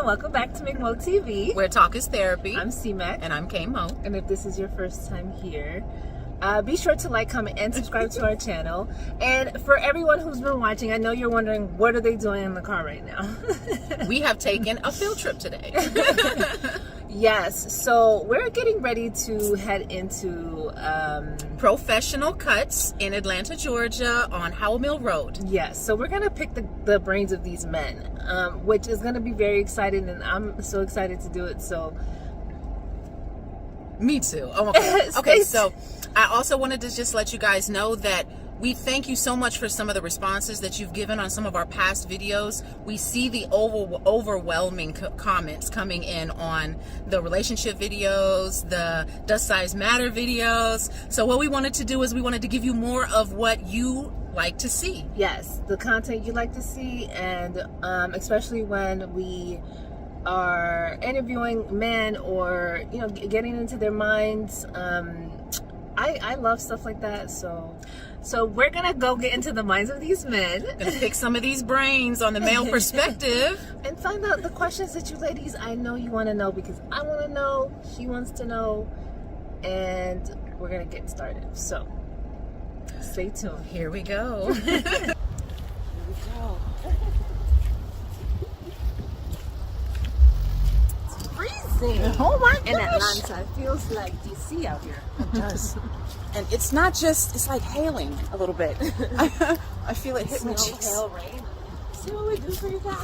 everyone, welcome back to McMo TV, where talk is therapy. I'm C-Mac. And I'm K-Mo. And if this is your first time here, be sure to like, comment, and subscribe to our channel. And for everyone who's been watching, I know you're wondering, what are they doing in the car right now? We have taken a field trip today. Yes, so we're getting ready to head into ProFRESHional Cuts in Atlanta, Georgia on Howell Mill Road. Yes, so we're going to pick the brains of these men, which is going to be very exciting, and I'm so excited to do it. So me too. Oh, okay, so I also wanted to just let you guys know that we thank you so much for some of the responses that you've given on some of our past videos. We see the overwhelming comments coming in on the relationship videos, the Does Size Matter videos. So what we wanted to do is we wanted to give you more of what you like to see. Yes, the content you like to see, and especially when we are interviewing men or, you know, getting into their minds. I love stuff like that, so we're gonna go get into the minds of these men. Gonna pick some of these brains on the male perspective and find out the questions that you ladies, I know you want to know, because I want to know, she wants to know, and we're gonna get started. So stay tuned. Here we go. Here we go. It's freezing. Oh my gosh. In Atlanta, it feels like DC out here. It does. And it's not just, it's like hailing a little bit. I feel it hitting my cheeks. Hail, rain. See what we do for you guys?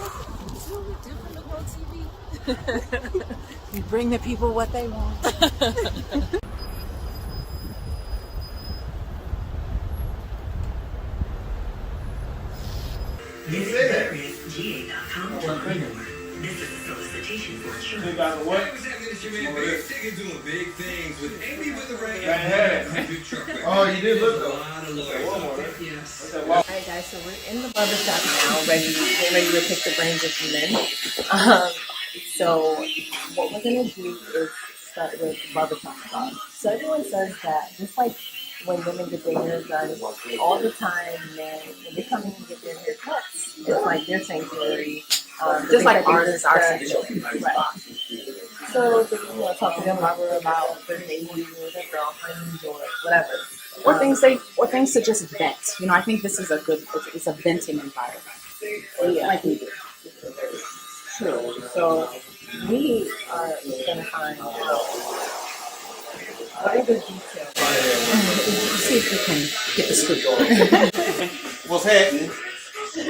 See what we do for McMo TV? We bring the people what they want. GA.com This is a solicitation for insurance. What? They're doing big things with Amy with the rain. Oh, you did look though. Yes. Alright guys, so we're in the barbershop now, getting ready to pick the brains of the men. So what we're gonna do is start with barbershop talk. So everyone says that just like when women get their hair done all the time, men, when they come in and get their hair cuts, it's like their sanctuary. Just like ours is our sanctuary. Right. So they, you know, talk to their mother about their babies or their girlfriends or whatever. Or things to just vent. You know, I think this is it's a venting environment. Yeah. Like we do. True. So we are gonna find out what are the details. See if we can get the scoop. What's happening?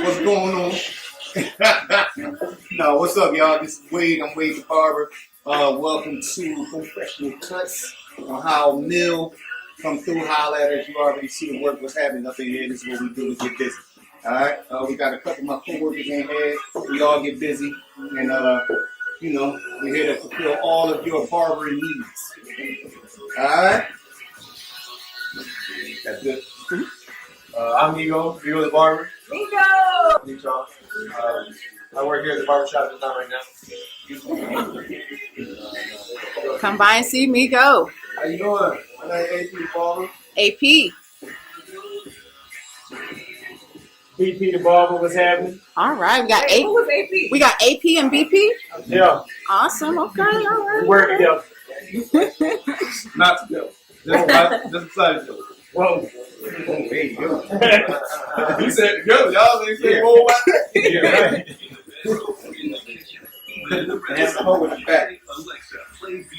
What's going on? No, what's up, y'all? This is Wade. I'm Wade the Barber. Welcome to ProFRESHional Cuts on Howell Mill. Come through, holler at us. You already see the work was happening up in here. This is what we do. We get busy. All right. We got a couple of my co-workers in here. We all get busy, and you know, we're here to fulfill all of your barbering needs. All right. That's good. I'm Nigo the barber. Nigo! Meet y'all. I work here at the barbershop just now right now. Come by and see me go. How you doing? My name is AP the barber. AP. BP the barber, what's happening? All right, we got Who was AP? We got AP and BP. Yeah. Awesome. Okay. All right. We work together. Not together. Just beside each other. Whoa. There you go. You said together, y'all ain't say more about that. Yeah, right.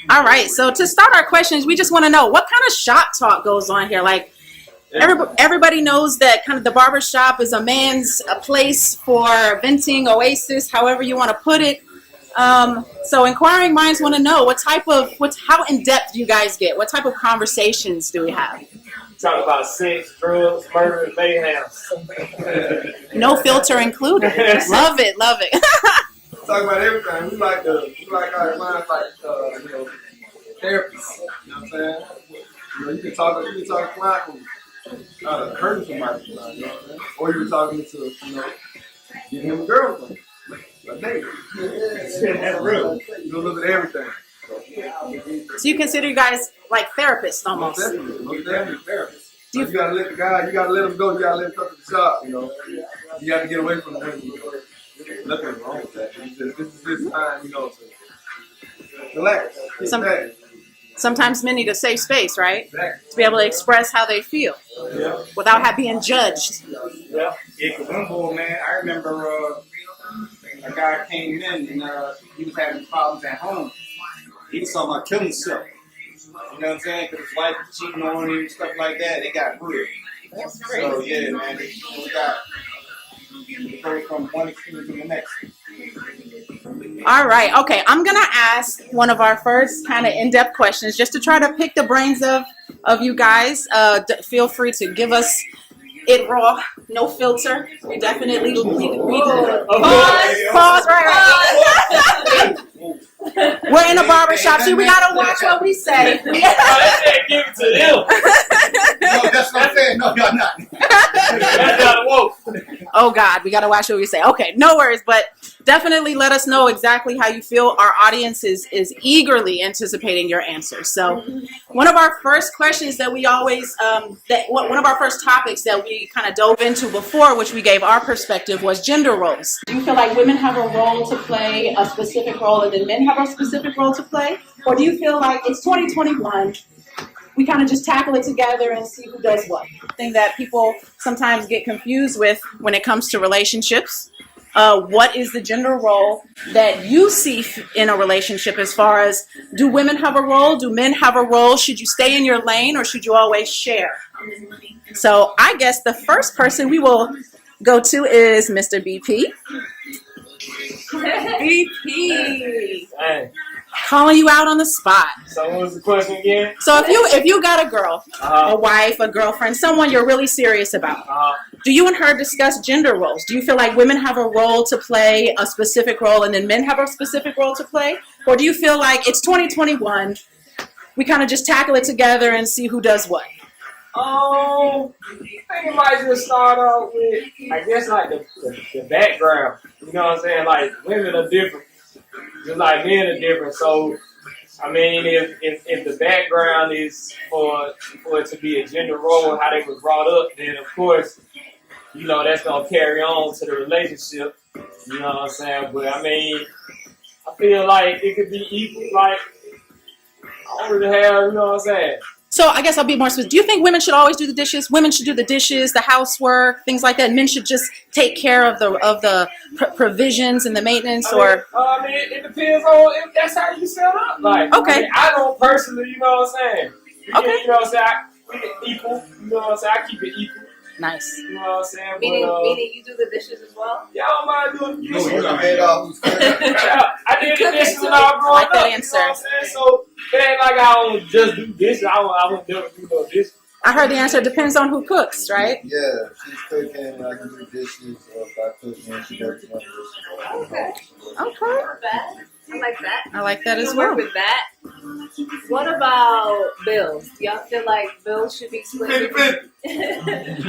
All right. So to start our questions, we just want to know what kind of shop talk goes on here. Like everybody knows that kind of the barbershop is a place for venting, oasis, however you want to put it. So inquiring minds want to know how in depth do you guys get? What type of conversations do we have? Talk about sex, drugs, murder, and mayhem. No filter included. Love it. Talk about everything. We like our minds like therapy. You know what I'm saying? You know, you can talk to client from hurting somebody, you know what I'm saying? Or you can talk to, you know, getting him a girlfriend. Like, hey, that's real. You know, look at everything. So you consider you guys like therapists almost? Most definitely therapists. So you gotta let the guy, you gotta let him go, you gotta let him come to the shop, you know. You have to get away from him. You nothing wrong with that. It's just, this is his time, you know, to relax. Some- Exactly. Sometimes men need a safe space, right? Exactly. To be able to express how they feel Yeah. without being judged. Yeah. Yeah, cause one boy, man, I remember a guy came in and he was having problems at home. He was talking about killing himself. You know what I'm saying? Because his wife was cheating on him and stuff like that. They got real. So yeah, man, we got to go from one extreme to the next. All right. Okay. I'm going to ask one of our first kind of in-depth questions just to try to pick the brains of you guys. Feel free to give us it raw, no filter. We definitely pause, right. We're in a barbershop, so we got to watch what we say. Give it to them. No, that's what I'm saying. No, y'all not. That's not woke. Oh God, we gotta watch what we say. Okay, no worries, but definitely let us know exactly how you feel. Our audience is eagerly anticipating your answers. So, one of our first questions that we always, one of our first topics that we kind of dove into before, which we gave our perspective, was gender roles. Do you feel like women have a role to play, a specific role, and then men have a specific role to play, or do you feel like it's 2021? We kind of just tackle it together and see who does what. Thing that people sometimes get confused with when it comes to relationships. What is the gender role that you see in a relationship as far as, do women have a role? Do men have a role? Should you stay in your lane or should you always share? So I guess the first person we will go to is Mr. BP. BP. Dang. Calling you out on the spot. So what was the question again? So if you got a girl, a wife, a girlfriend, someone you're really serious about, do you and her discuss gender roles? Do you feel like women have a role to play, a specific role, and then men have a specific role to play? Or do you feel like it's 2021, we kind of just tackle it together and see who does what? I think it might just start off with, I guess, like the background. You know what I'm saying? Like, women are different. Just like men are different. So, I mean, if the background is for it to be a gender role, how they was brought up, then of course, you know, that's going to carry on to the relationship. You know what I'm saying? But, I mean, I feel like it could be equal. Like, I don't really have, you know what I'm saying? So I guess I'll be more specific. Do you think women should always do the dishes? Women should do the dishes, the housework, things like that. Men should just take care of the provisions and the maintenance, or? I mean, it depends on if that's how you set up. Like, Okay. I mean, I don't personally, you know what I'm saying? Okay. You know what I'm saying? Equal. You know what I'm saying? I keep it equal. Nice. You know what I'm saying? Meaning you do the dishes as well? Yeah, I don't mind doing the No, dishes. you're gonna head off. I did the dishes when I was growing like that up. answer. You know what I'm saying? So it ain't like I don't just do dishes. I would never do no dishes. I heard the answer depends on who cooks, right? Yeah, she's cooking, I can do dishes, or if I cook, then she does the dishes. Okay. Okay. Not bad. I like that. I like that I as can well. work with that. What about bills? Do y'all feel like bills should be split?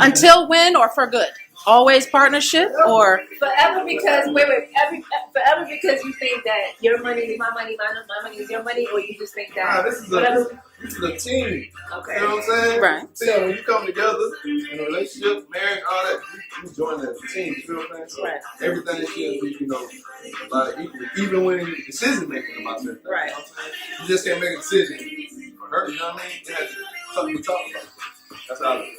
Until when or for good? Always partnership or? Forever because forever because you think that your money is my money, my money is your money, or you just think that This is a team. Okay. You know what I'm saying? Right. Team, when you come together in a relationship, marriage, all that, you join that team. You know what I'm saying? So Right. everything should be, you know, like even when you're decision making about certain things. Right. You know what I'm saying? You just can't make a decision for her. You know what I mean? It has something to talk about. That's how I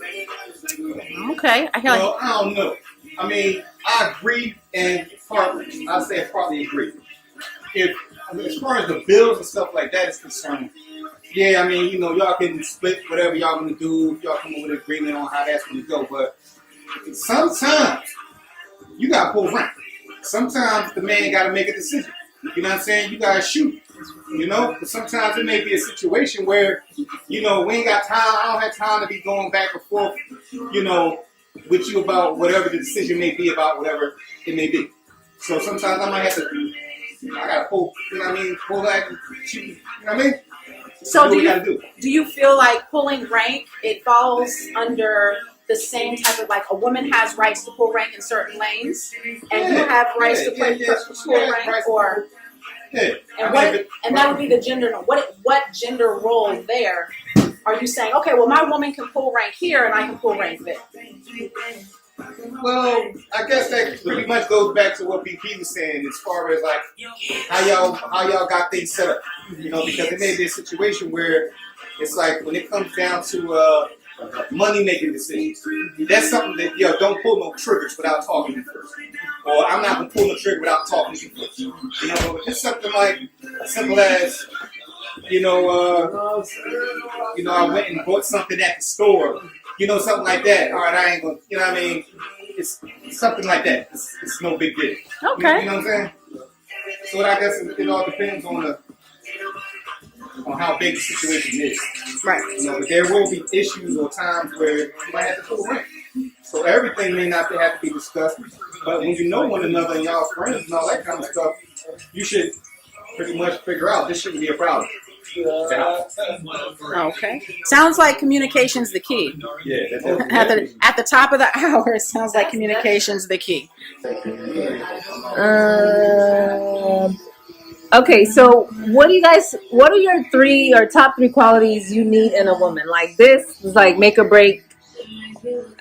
Okay. I feel like, Well, I don't know. I mean, I agree and partly, I say partly agree. As far as the bills and stuff like that is concerned, yeah, I mean, you know, y'all can split whatever y'all gonna do. Y'all come up with an agreement on how that's gonna go. But sometimes you gotta pull rank. Sometimes the man gotta make a decision. You know what I'm saying? You gotta shoot. You know, but sometimes it may be a situation where, you know, we ain't got time. I don't have time to be going back and forth, you know, with you about whatever the decision may be about whatever it may be. So sometimes I might have to. I gotta pull. You know what I mean? Pull back and shoot. You know what I mean? so what do we gotta you, do. do you feel like pulling rank, it falls under the same type of, like, a woman has rights to pull rank in certain lanes and you have rights to pull rank, or? Yeah. And that would be the gender. What gender role there are you saying? Okay, well, my woman can pull rank here, and I can pull rank there. Well, I guess that pretty much goes back to what BP was saying as far as like how y'all got things set up. You know, because it may be a situation where it's like when it comes down to money making decisions, that's something that don't pull no triggers without talking to you first. Or I'm not gonna pull no trigger without talking to you first. You know, it's something like as simple as I went and bought something at the store. You know, something like that. All right, I ain't gonna. You know what I mean? It's something like that. It's no big deal. Okay. You know what I'm saying? So I guess it all depends on how big the situation is. Right. You know, but there will be issues or times where you might have to pull rank. So everything may not have to be discussed. But when you know one another and y'all friends and all that kind of stuff, you should pretty much figure out this shouldn't be a problem. Okay. Sounds like communication's the key. Yeah. At the top of the hour, it sounds like communication's the key. Okay, so what are your top three qualities you need in a woman? Like this is like make or break.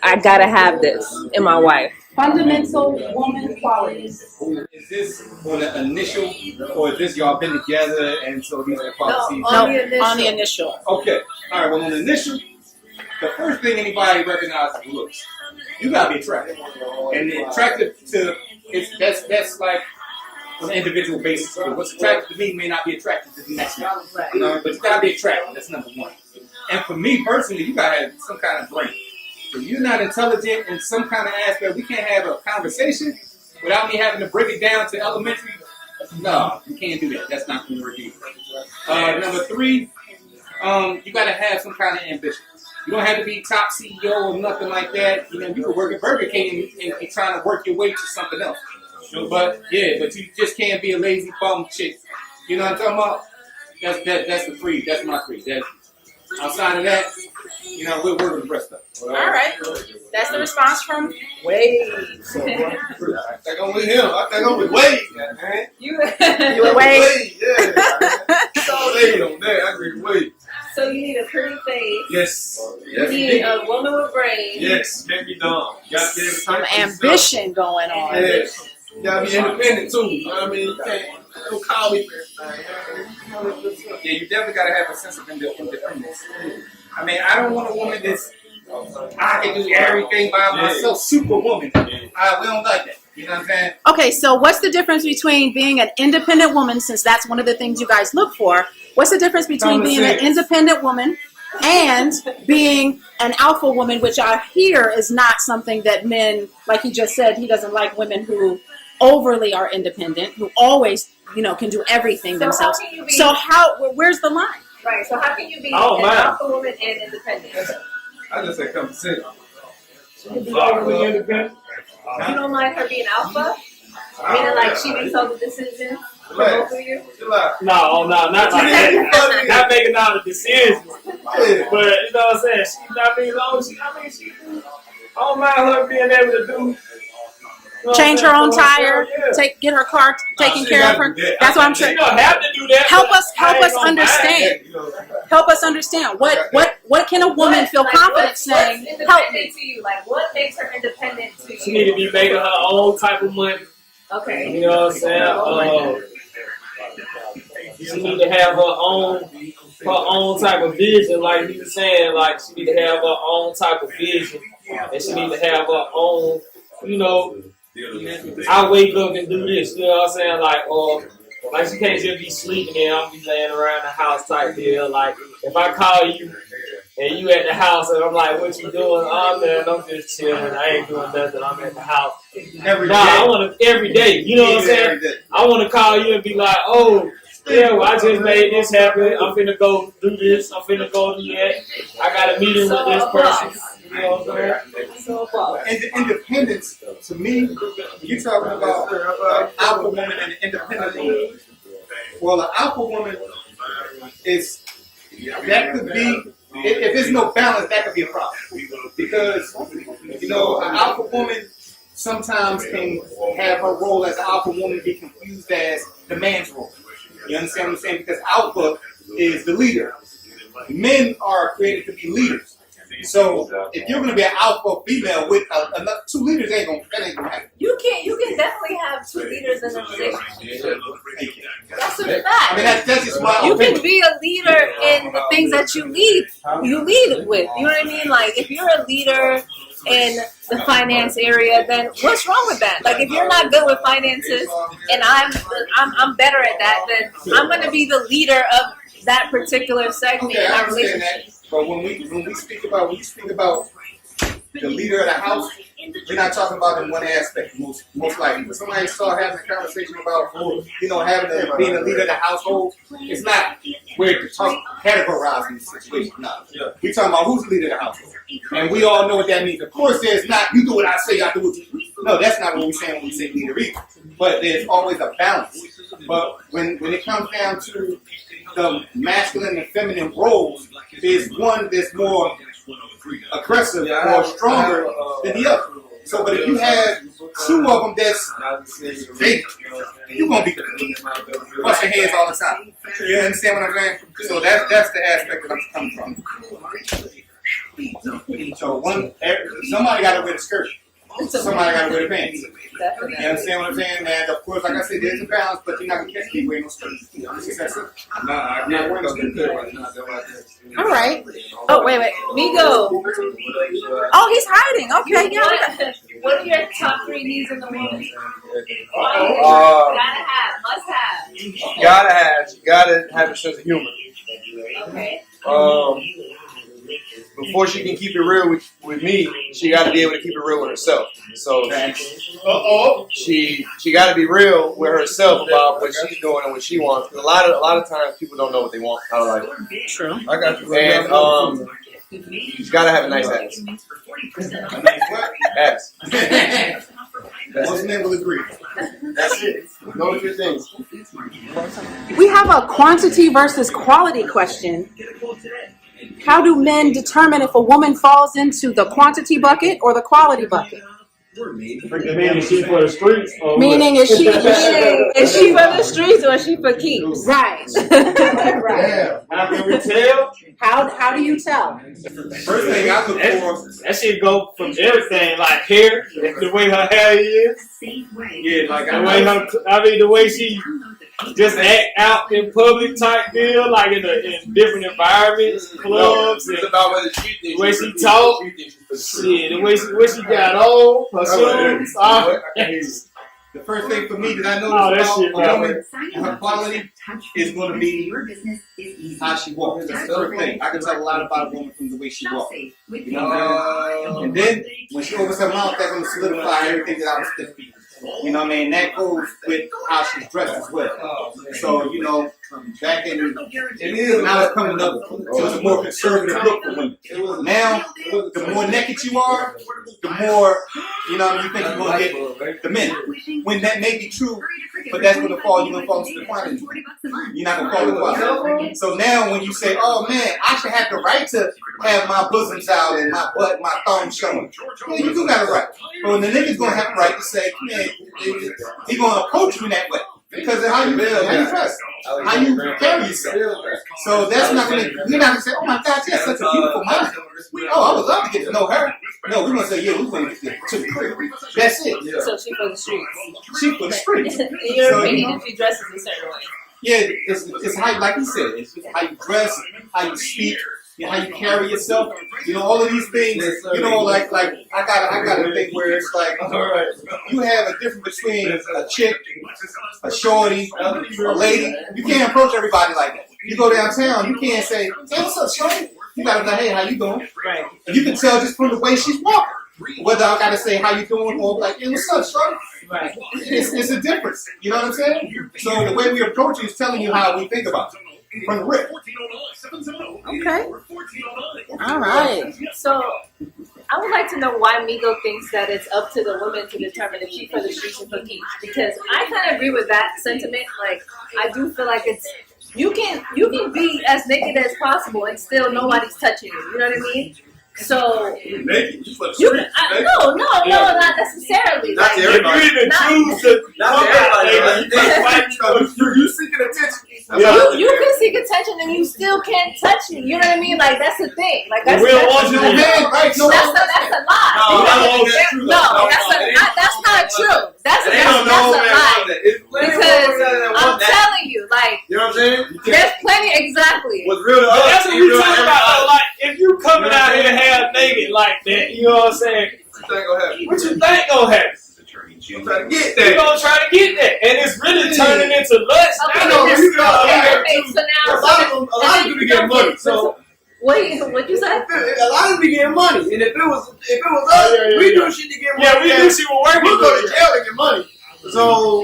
I gotta have this in my wife. Fundamental woman qualities. Is this on the initial, or is this y'all been together and so these are the policies? On the initial. Okay. All right. Well, on the initial, the first thing anybody recognizes is looks. You gotta be attractive, and attractive to that's like on an individual basis. What's attractive to me may not be attractive to the next one. You know, but you gotta be attractive. That's number one. And for me personally, you gotta have some kind of brain. If you're not intelligent in some kind of aspect, we can't have a conversation without me having to break it down to elementary. No, you can't do that. That's not going to work either. Number three, you got to have some kind of ambition. You don't have to be top CEO or nothing like that. You know, you can work at Burger King and be trying to work your way to something else. But you just can't be a lazy bum chick. You know what I'm talking about? That's the three. That's my three. Outside of that, you know, we're working the rest of it. All right. That's the response from Wade. I think I'm with him. I think I'm with Wade. Man. You Wade. Wade, yeah. So Wade on that. I agree with Wade. So you need a pretty face. Yes. You need a woman with brains. Yes. Can't be dumb. Got to be some ambition going on. Yes. You gotta be independent too. You know what I mean? You can't don't call me for everything. Yeah, you definitely got to have a sense of independence. I mean, I don't want a woman that's, I can do everything by myself, superwoman. We don't like that. You know what I'm saying? Okay, so what's the difference between being an independent woman, since that's one of the things you guys look for? What's the difference between being an independent woman and being an alpha woman, which I hear is not something that men, like he just said, he doesn't like women who overly are independent, who always, can do everything themselves. Where's the line? Right, so how can you be an alpha woman and independent? I just say come to sit. Overly independent. You don't mind her being alpha? Meaning like she makes all the decisions for both of you? No, not like that. Not making all the decisions. But you know what I'm saying? I don't mind her being able to do. Change her own tire, get her car taken care of her. That's what I'm saying. You don't have to do that. Help us understand. Help us understand. What can a woman feel confident saying? Help me. To you? Like what makes her independent to you? She need to be making her own type of money. Okay. You know what I'm saying? She need to have her own type of vision, like he was saying. Like she need to have her own type of vision, and she need to have her own. I wake up and do this. You know what I'm saying? Like she can't just be sleeping there. I'm be laying around the house type deal. Like if I call you and you at the house and I'm like, what you doing? Oh man, I'm just chilling. I ain't doing nothing. I'm at the house. Every day. I want to every day. You know what I'm saying? I want to call you and be like, oh. Yeah, well, I just made this happen. I'm finna go do this. I'm finna go do that. I got a meeting with this person. You know what I'm saying? Independence, to me, you're talking about an alpha woman and an independent woman. Well, an alpha woman that could be, if there's no balance, that could be a problem. Because, an alpha woman sometimes can have her role as an alpha woman be confused as the man's role. You understand what I'm saying? Because alpha is the leader. Men are created to be leaders. So if you're gonna be an alpha female with another 2 leaders, that ain't gonna happen. You can definitely have 2 leaders in a relationship. That's a fact. I mean, that's just my You opinion. can be a leader in the things that you lead with. You know what I mean? Like if you're a leader in the finance area, then what's wrong with that? Like if you're not good with finances and I'm better at that, then I'm gonna be the leader of that particular segment Okay, in I our understand relationship. that. But when we speak about the leader of the house, we're not talking about in one aspect. Most likely, when somebody start having a conversation about being a leader of the household, it's not where to categorize these situations. No, we're talking about who's the leader of the household, and we all know what that means. Of course, there's not you do what I say, I do what you. No, that's not what we're saying when we say leader either. But there's always a balance. But when it comes down to the masculine and feminine roles, there's one that's more aggressive or stronger than the other. So, but if you have 2 of them that's you're gonna be busting heads all the time. You understand what I'm saying? So that's the aspect that I'm coming from. So somebody got to wear the skirt. Somebody got to wear the pants. You understand what I'm saying? And of course, like I said, there's a balance, but you're not gonna catch me wearing no skirts. That's it. Nah, I'm not wearing no skirt. All right. Oh wait, Migo. Oh, he's hiding. Okay, yeah. What are your top 3 needs in the woman? Must have. You gotta have a sense of humor. Okay. Before she can keep it real with me, she got to be able to keep it real with herself. So she got to be real with herself about what she's doing and what she wants. Because a lot of times people don't know what they want out of life. True. I got you. And she's got to have a nice ass. Ass. Most men will agree. That's it. Those are your things. We have a quantity versus quality question. How do men determine if a woman falls into the quantity bucket or the quality bucket? Meaning she for the streets. Meaning is she Is she for the streets or is she for keeps? right? Right. How can we tell? How do you tell? First thing I look for. That shit go from everything, like hair, the way her hair is. Yeah, like the way she just act out in public type deal, like in different environments, clubs, It's about whether she thinks the way she talk. Yeah, the way she got on, her shoes. The first thing for me that I notice Oh, that shit, about a woman and her quality is going to be how she walks. That's the first thing. I can tell a lot about a woman from the way she walks. You know what I'm saying? And then when she opens her mouth, that's going to solidify everything that I was thinking. You know what I mean? That goes with how she's dressed as well. So, you know, back in, now it's coming up to a more conservative look for women. Now, the more naked you are, the more, you know, you think you're going to get the men. When that may be true, but that's going to fall, you're going to fall into the quantity. You're not going to fall in the quality. So now when you say, oh man, I should have the right to have my bosoms out and my butt, my thumb showing. Yeah, you do got a right. But when the nigga's going to have a right to say, man, he's going to approach you in that way. Because of how you dress, how you carry yourself. So that's not going to, you're not going to say, oh my God, she has such a beautiful mind. Oh, I would love to get to know her. No, we're going to say, yeah, we're going to get to the crib. That's it. So she for the streets. She for the streets. In your opinion, if she dresses a certain way. Yeah, it's how, like you said, it's how you dress, how you speak, how you carry yourself. You know, all of these things. You know, like I got a thing where it's like you have a difference between a chick, a shorty, a lady. You can't approach everybody like that. You go downtown, you can't say, "Hey, what's up, shorty?" You gotta be like, "Hey, how you doing?" Right. And you can tell just from the way she's walking. Whether I gotta say how you doing or like, hey, what's up, shorty? Right. It's a difference. You know what I'm saying? So the way we approach it is telling you how we think about it. From the rip. Okay. All right. So I would like to know why Migo thinks that it's up to the woman to determine if she's for the streets or for keeps. Because I kind of agree with that sentiment. Like, I do feel like it's you can be as naked as possible and still nobody's touching you. You know what I mean? So You no, not necessarily. Not to Like, everybody. You even Not- choose to Not to everybody. you You seeking attention. You can seek attention and you still can't touch me. You know what I mean? Like that's the thing. Like that's We don't want you to that's a lie. That's not true. That's a lie. Because I'm telling you, like You know what I'm saying? there's plenty exactly. What's real to But us, that's what ain't we real to talking about. everybody. Though. Like, if you coming out here half naked like that, you know what I'm saying? What you think gonna happen? What you think gonna happen? I'm trying to get You that. gonna try to get that, and it's really turning into lust. Okay, now. know, you got okay, so now A lot of people be getting money. So what you said? a lot of them be getting money. And if it was us, we do shit to get money. Yeah, we knew she was working. We'll go to jail to get money. So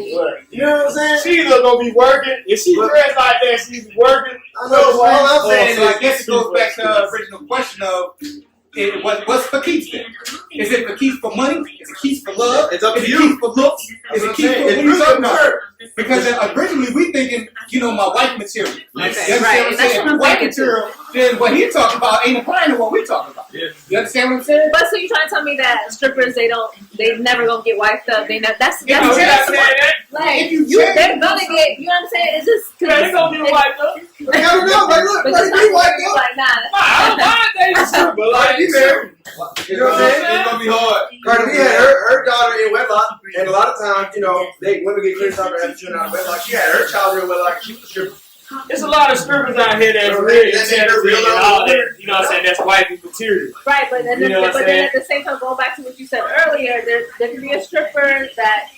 you know what I'm saying? She either gonna be working. If she dressed like that, she's working. I know. All I'm saying So I is, guess it goes back to the original question of what's for keeps then? Is it for keeps for money? Is it keeps for love? It's up to Is it you. keeps for looks? That's Is it what I'm keeps for saying. what It's are you really talking up to about? her. Because originally we thinking, my wife material. Okay, You understand right. what I'm That's saying? what I'm Wife thinking too. material, then what he talking about ain't applying to what we talking about. Yeah. You understand what I'm saying? But so you trying to tell me that strippers they never gonna get wiped up? They never. That's You know, we not saying that. like If you they're change- gonna get. You know what I'm saying? It's just Yeah, they gonna be wiped up. I don't know. Like, look, But like, it's not we gonna white be girl. like nah. I don't mind dating too, but like You married. You know what I'm saying? It's gonna be hard. Cardi B had her daughter in wedlock, and a lot of times, women get criticized for having children out of wedlock. She had her child in wedlock, and she was a stripper. there's a lot of strippers out here that's That really ain't talented real and love. all that. You know what I'm saying? That's wifey material. Right, but then, You know what I'm then saying? at the same time, going back to what you said earlier, there can be a stripper that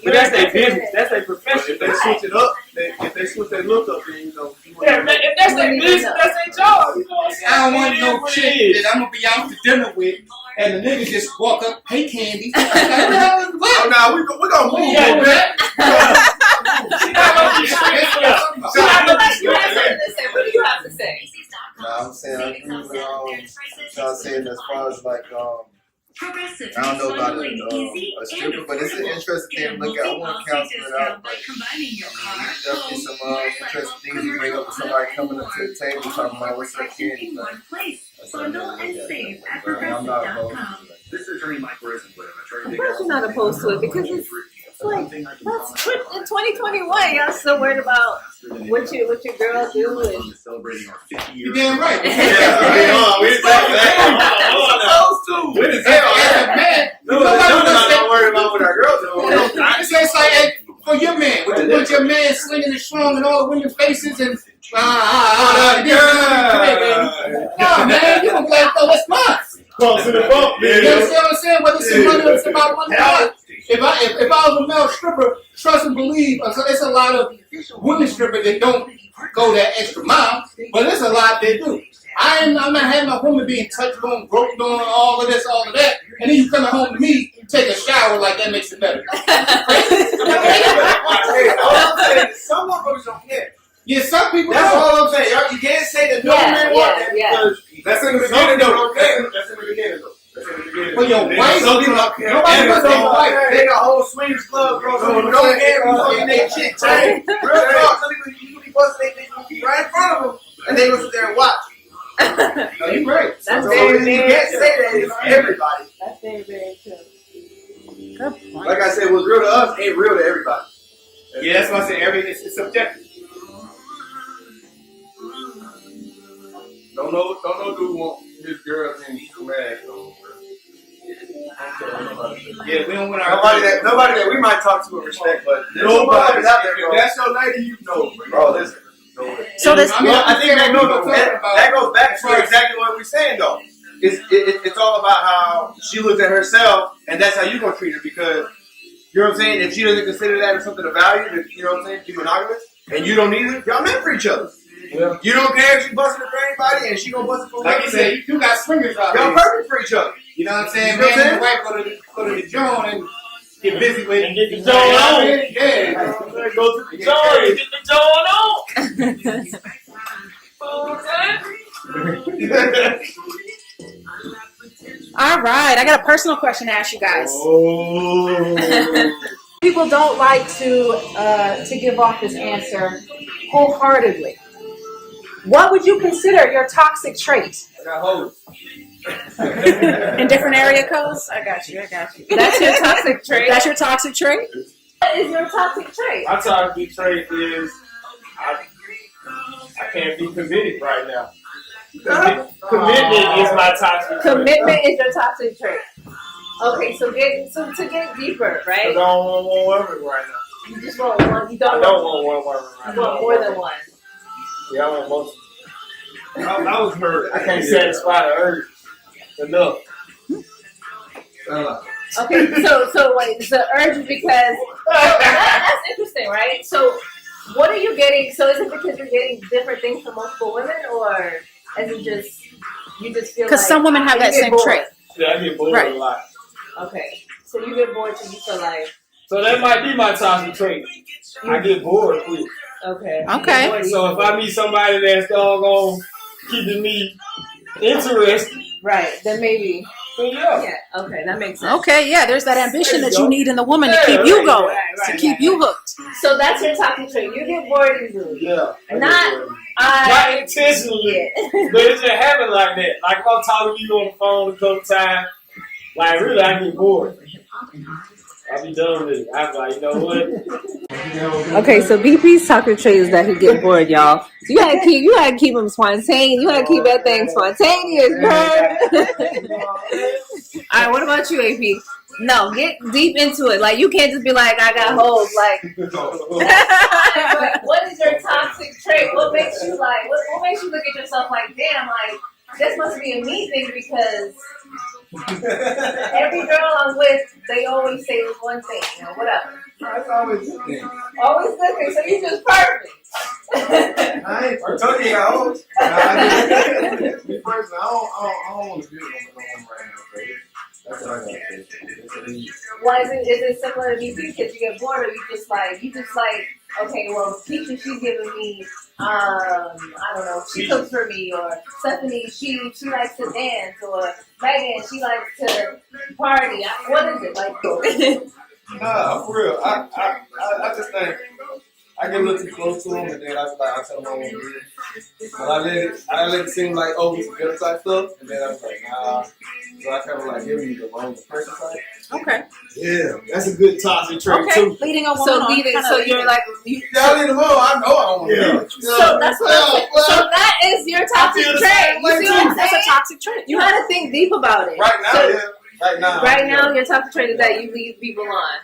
But that's their business. That's their profession. If they switch it up, if they switch their look up, then Yeah, if that's their business, that's their job. You know what I'm saying? I don't want It is no what it chick is. that I'm gonna be out to dinner with, and the nigga just walk up, hey Candy. Like, Oh, no, we're gonna move Yeah, on, man. She not gonna be straight for that. She not gonna be You straight have for that. something to say. What do you have to say? Nah, I'm saying I agree with y'all saying as far as like I don't know about a stripper, but it's an interesting thing to look at. I want to counsel it out, but there's definitely some interesting things you bring up with somebody coming up to the table talking about what's up candy. But that's something to look at. But I'm not opposed to it. This is during my course in Of course you're not opposed to it because it's like that's in 2021. Y'all still worried about what your girl do and celebrating our 50 You years. damn right. We didn't say that. Supposed to. We didn't say all As that. a man, No, nobody I'm gonna not say. worried about what our girls do. It's just like hey, for your man, with your man slinging and strong in all the women's faces and no, man, you don't play oh, that's mine. Close to the bump, You understand what I'm saying? Whether it's money or it's about money or not. If I was a male stripper, trust and believe, it's a lot of women strippers that don't go that extra mile, but there's a lot that do. I'm not having my woman being touched on, groped on, all of this, all of that, and then you coming home to me, take a shower like that makes it better. All I'm saying is some motherfuckers don't care. Yeah, some people That's don't. all I'm saying. Y'all, you can't say that no man want that because That's in the some beginning people though. don't care. That's in the beginning though. That's in the beginning. For your wife, Some people don't care. nobody wants their wife. They got whole swingers club, bro. Some people don't care. Fucking they shit change. Real talk. Some people you be busting they things right in front of them, and they go sit there and watch. No, you're right. that's So very, you very can't true. say that it's everybody. That's very, very true. Good point. Like I said, what's real to us ain't real to everybody. Yeah, that's why I say it's subjective. Don't know dude want his girl and he's mad. Yeah, we don't want our Nobody that we might talk to with respect, but there's Nobody. nobody out there, bro. If that's your lady, you know. Bro, listen. So this, I think that goes back to exactly what we're saying though. It's all about how she looks at herself, and that's how you're gonna treat her because you know what I'm saying. If she doesn't consider that as something of value, then, you know what I'm saying, be monogamous, and you don't either. Y'all meant for each other. Yeah. You don't care if she busting it for anybody, and she gonna bust it for Like you whoever. said, you got swingers out Y'all here. perfect for each other. You know what I'm saying? You know what Man I'm and wife go to the joint and get busy with And get the joint on. Yeah. Go to the joint and get the joint on. all right. I got a personal question to ask you guys. People don't like to give off this answer wholeheartedly. What would you consider your toxic trait? I got hoes. In different area codes? I got you. That's your toxic trait. That's your toxic trait? What is your toxic trait? My toxic trait is I can't be committed right now. Commitment is my toxic trait. Commitment is your toxic trait. Okay, so to get deeper, right? I don't want one woman right now. You just want one. You don't want one woman right now. You want more than one. Yeah, I want most. I was hurt. I can't satisfy the urge enough. Okay, so wait, the urge is because that's interesting, right? So what are you getting? So is it because you're getting different things from multiple women, or is it just you just feel? Because some women have that same trait. Yeah, I get bored a lot. Okay, so you get bored so you feel like. So that might be my toxic trait. I get bored quick. Okay. Okay. So if I meet somebody that's doggone keeping me interested, right, then maybe. Yeah. Okay, that makes sense. Okay, yeah, there's that ambition that you need in the woman to keep you going, to keep you hooked. So that's your toxic trait. You get bored easily. Yeah. Not intentionally, but it just happens like that. Like if I'm talking to you on the phone a couple times, like really I get bored. I be done with it. I'm like, you know what? Okay, so BP's toxic trait is that he get bored, y'all. So you gotta keep him spontaneous. You gotta keep that thing spontaneous, bro. All right, what about you, AP? No, get deep into it. Like you can't just be like, I got hoes. Like, what is your toxic trait? What makes you like? What makes you look at yourself like, damn, like this must be a me thing because. Every girl I'm with, they always say this one thing, you know, whatever. It's always good thing. Always good thing, so you just perfect. I told you I always. Me personally, I don't want to be with no woman right now, bro. That's what I gotta say. Why is it similar to BP? Because you get bored, or you just like, okay, well, Keisha, she's giving me, I don't know, she cooks for me, or Stephanie, she likes to dance, or Megan, she likes to party. What is it like? Nah, for real. I just think I get a little too close to them, and then I tell them I want to do it. But I let it seem like, oh, it's good type stuff, and then I was like, nah. So I kind of like give me the wrong person type. Okay. Yeah, that's a good toxic trait too. Leading a woman So on. so you're like, Y'all leave them alone. I know I don't want to. So that's what I'm saying. So that is your toxic trait. You see what I'm saying? That's a toxic trait. You got to think deep about it. Right now, So, yeah. Right now, your toxic trait is that you leave people on.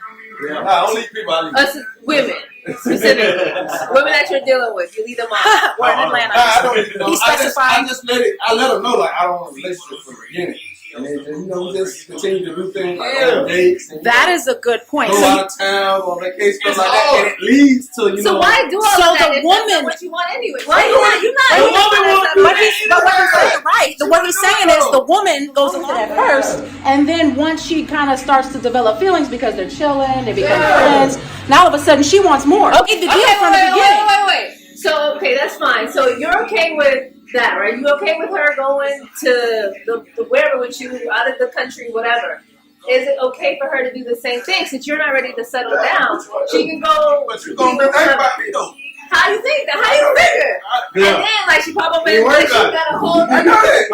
Yeah. I don't leave people. I leave Us women, specifically. Women that you're dealing with, you leave them on. We're in Atlanta. I don't even know. He specified. I just let them know like I don't want a relationship from the beginning. And then, we just continue to do things like on dates. And, That is a good point. Go So out of town on vacation, stuff like that. And it leads to, So why do all So of that the if woman- that's not what you want anyway? Why you not? But what he's saying, right? What he's saying is the woman goes into that first, and then once she kind of starts to develop feelings because they're chilling, they become friends. Now all of a sudden she wants more. Okay, the deal from the beginning. Wait. So okay, that's fine. So you're okay with that, right? You okay with her going to the wherever with you, out of the country, whatever? Is it okay for her to do the same thing since you're not ready to settle down? She can go. But you're going to bring everybody though. How you think that? How you figure? Yeah. And then like she pop up and like, she got a whole. I know that.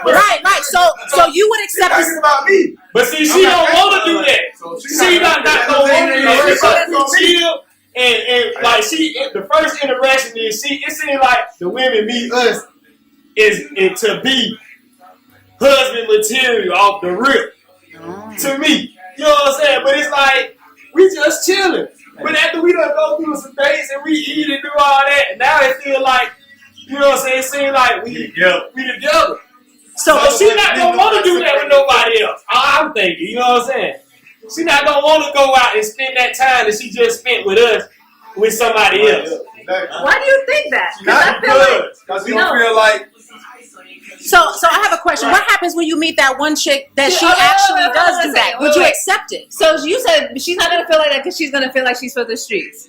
Right. So you would accept She's this. about me. But see, she don't want to do that. So She not gonna want to do that. She gonna chill and like the first interaction is it seems like the women meet us is to be husband material off the rip. To me, you know what I'm saying? But it's like we just chilling. But after we done go through some days and we eat and do all that, now it feel like, you know what I'm saying? It seems like we together. So she not gonna want to do that with nobody else. I'm thinking, you know what I'm saying? She not gonna want to go out and spend that time that she just spent with us with somebody else. Why do you think that? Because you don't feel like. So I have a question. What happens when you meet that one chick that she actually does do that? Would you accept it? So you said she's not gonna feel like that because she's gonna feel like she's for the streets.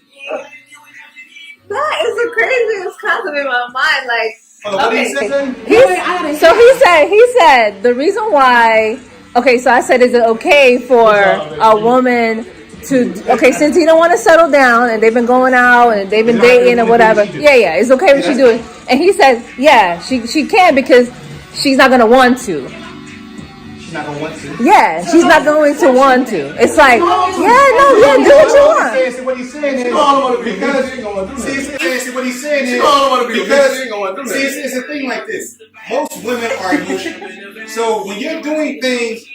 That is the craziest concept in my mind. Like, okay, so he said the reason why. Okay, so I said, is it okay for a woman to? Okay, since he don't want to settle down and they've been going out and they've been dating or whatever. Yeah, it's okay what she doing. And he says, yeah, she can because she's not gonna want to. not gonna want to. Yeah, she's not going to want to. It's like, yeah, no, yeah, do what you want. See, what he's saying is because see what he's saying is because it's a thing like this. Most women are emotional. So when you're doing things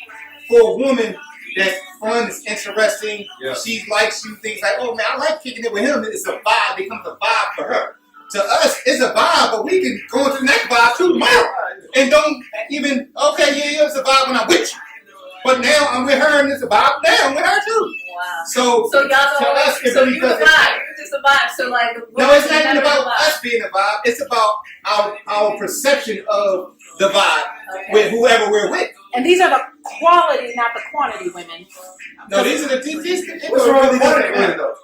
for a woman that's fun, it's interesting, she likes you, things like, oh man, I like kicking it with him. It's a vibe. It becomes a vibe for her. To us, it's a vibe, but we can go into the next vibe too tomorrow. And don't even, okay, yeah, it's a vibe when I'm with you. But now I'm with her and it's a vibe now I'm with her too. Wow. So y'all don't, to us, it so really you the doesn't vibe. You're just a vibe. So like, no, it's not even about us being a vibe. It's about our perception of the vibe with whoever we're with. And these are the quality, not the quantity women. No, these are these What's wrong with that though?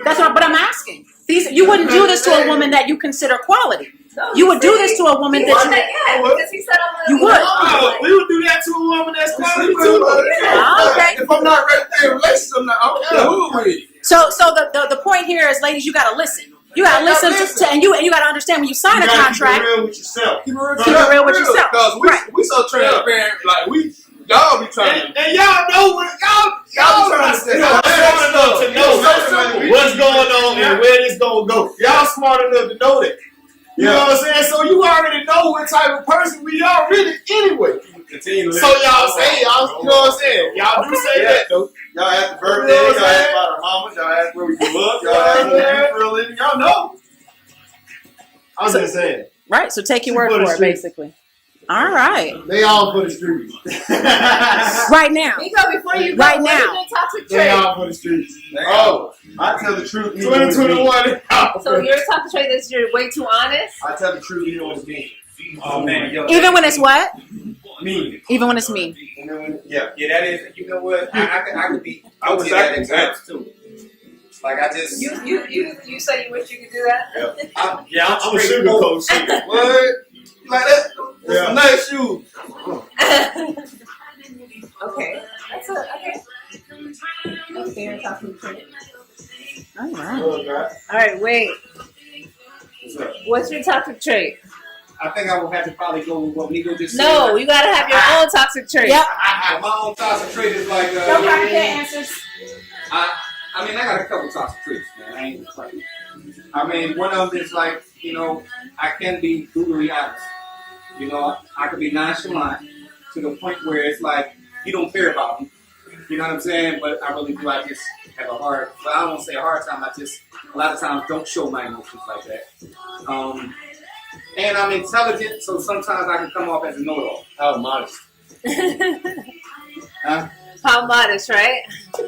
That's what, but I'm asking. These, you wouldn't do this to a woman that you consider quality. You would do this to a woman that you. Yeah, because he said You would. Oh, we would do that to a woman that's quality too. Okay. If I'm not right there in a relationship, I'm not. I don't care who it is. So the point here is, ladies, you gotta listen. You gotta listen to, and you gotta understand when you sign a contract. Keep it real with yourself. Keep it real with yourself. Because we so transparent. Like y'all be trying. And y'all know what y'all trying to say. Y'all smart enough to know what's going on and where this gonna go. Y'all smart enough to know that. You know what I'm saying? So you already know what type of person we are really anyway. So y'all say, you know what I'm saying? Y'all do say that though. Y'all ask the birthday, y'all ask about our mamas, y'all ask where we grew up, y'all ask what we do for a living, y'all know. I'm just saying. Right. So take your word for it, basically. All right. They all for the streets. Right now. Miko, before you go, Right what now. is your toxic They trait? all for the streets. Oh, I tell the truth. 2021. So your toxic trait is you're way too honest? I tell the truth even when it's mean. Oh man, yo, Even when it's what? mean. Even when it's mean. And then when, yeah. Yeah, that is. You know what? I could be. I was that acting times too. Like I just. You say you wish you could do that? I'm I'm a straight sugar coat. coat sugar. What? Like that? That's some nice shoes. Okay. That's okay. That's your toxic trait. All right. All right, wait. What's your toxic trait? I think I would have to probably go with what Nico just said. No, you gotta have your own toxic trait. Yep. My own toxic trait is like. No copycat answers. I mean, I got a couple toxic traits, man. I ain't gonna front you. I mean, one of them is like, you know, I can be brutally honest. You know, I could be nonchalant to the point where it's like you don't care about me. You know what I'm saying? But I really do. I just have a hard. Well, I don't want to say a hard time. I just a lot of times don't show my emotions like that. And I'm intelligent, so sometimes I can come off as a know-it-all. How modest. Huh? How modest, right?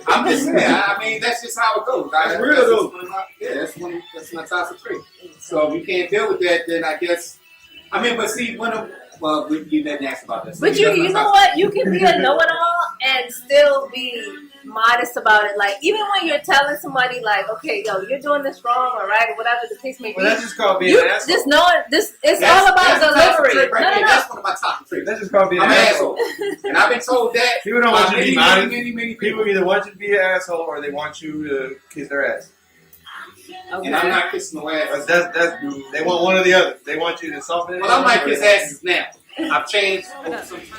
I'm just saying. I mean, that's just how it goes. That's real, though. That's my toxic trait. So if you can't deal with that, then I guess. I mean, but see, well, you didn't ask about this. But you know what? You can be a know-it-all and still be modest about it. Like, even when you're telling somebody, like, okay, yo, you're doing this wrong, or right, or whatever the case may be. Well, that's just called being you an asshole. just know it. It's all about delivery. Right. That's one of my toxic traits. That's just called being I'm an an asshole. asshole. And I've been told that. People don't want you to be modest. Many People either want you to be an asshole or they want you to kiss their ass. Okay. And I'm not kissing no ass. That's they want one or the other. They want you to soften it. Well, I might kiss asses now. I've changed.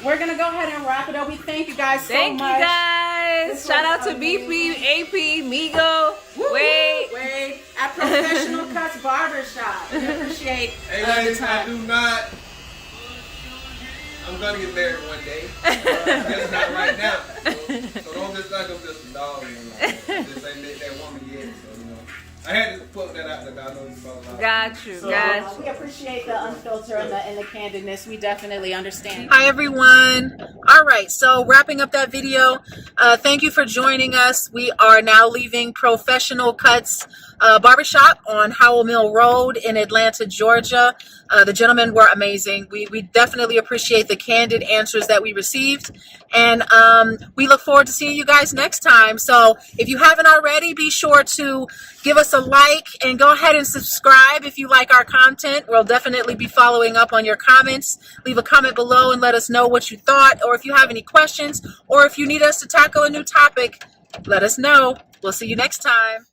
We're gonna go ahead and wrap it up. We thank you guys so Thank much. you guys. Shout out to BP, AP, Migo. Wait. At Professional Cuts Barbershop. We appreciate Hey, the ladies, I time. do not. I'm gonna get married one day. Just not right now. So don't just think I'm just a dog. You know. I just ain't met that woman yet. So, you know. I had to put that out there. I know it's about a lot. Got you. We appreciate the unfiltered and the candidness. We definitely understand. Hi, everyone. All right, so wrapping up that video, thank you for joining us. We are now leaving Professional Cuts Barbershop on Howell Mill Road in Atlanta, Georgia. The gentlemen were amazing. We definitely appreciate the candid answers that we received. And we look forward to seeing you guys next time. So if you haven't already, be sure to give us a like and go ahead and subscribe if you like our content. We'll definitely be following up on your comments. Leave a comment below and let us know what you thought, or if you have any questions, or if you need us to tackle a new topic, let us know. We'll see you next time.